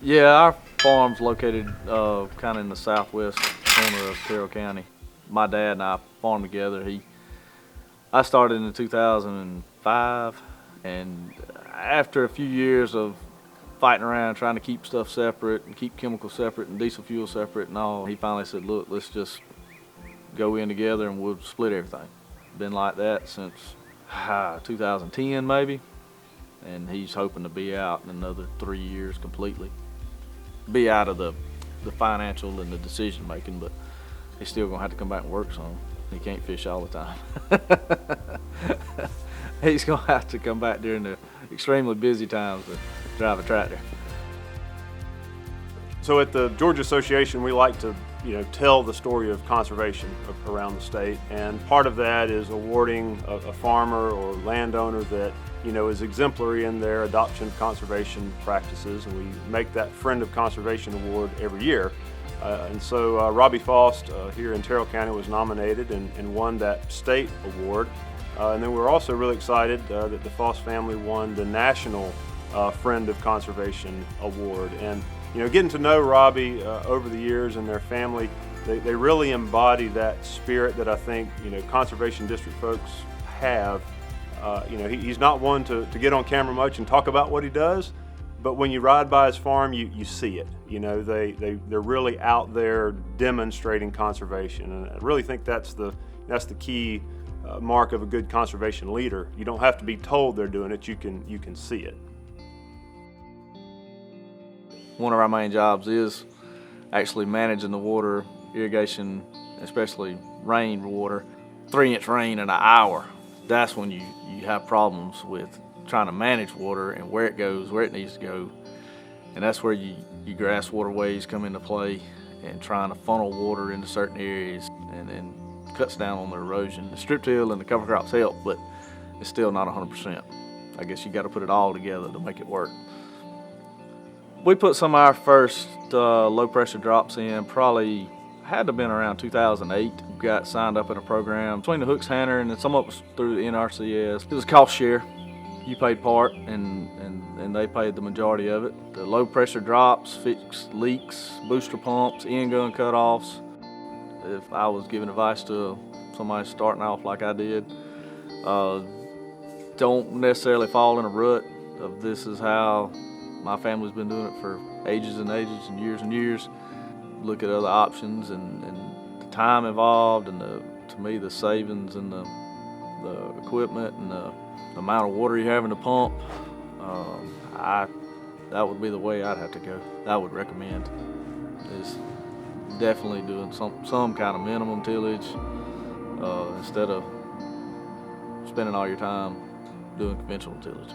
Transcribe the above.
Yeah, our farm's located kind of in the southwest corner of Terrell County. My dad and I farmed together. I started in 2005, and after a few years of fighting around trying to keep stuff separate and keep chemicals separate and diesel fuel separate and all, he finally said, look, let's just go in together and we'll split everything. Been like that since 2010 maybe, and he's hoping to be out in another 3 years completely. Be out of the financial and the decision making, but he's still gonna have to come back and work some. He can't fish all the time. He's gonna have to come back during the extremely busy times to drive a tractor. So at the Georgia Association, we like to tell the story of conservation around the state, and part of that is awarding a farmer or landowner that is exemplary in their adoption of conservation practices, and we make that Friend of Conservation Award every year. And so Robbie Faust here in Terrell County was nominated and won that state award. And then we're also really excited that the Faust family won the National Friend of Conservation Award. And getting to know Robbie over the years and their family, they really embody that spirit that I think Conservation District folks have. He's not one to get on camera much and talk about what he does, but when you ride by his farm, you see it. They're really out there demonstrating conservation, and I really think that's the key mark of a good conservation leader. You don't have to be told they're doing it; you can see it. One of our main jobs is actually managing the water, irrigation, especially rain water. 3-inch rain in an hour, that's when you have problems with trying to manage water and where it goes, where it needs to go. And that's where your grass waterways come into play, and trying to funnel water into certain areas and cuts down on the erosion. The strip till and the cover crops help, but it's still not 100%. I guess you got to put it all together to make it work. We put some of our first low pressure drops in probably had to have been around 2008. We got signed up in a program between the Hooks Hanner and then some of it was through the NRCS. It was cost share. You paid part and they paid the majority of it. The low pressure drops, fixed leaks, booster pumps, end gun cutoffs. If I was giving advice to somebody starting off like I did, don't necessarily fall in a rut of this is how my family's been doing it for ages and ages and years. Look at other options and the time involved and to me the savings and the equipment and the amount of water you're having to pump. That would be the way I'd have to go. I would recommend is definitely doing some kind of minimum tillage instead of spending all your time doing conventional tillage.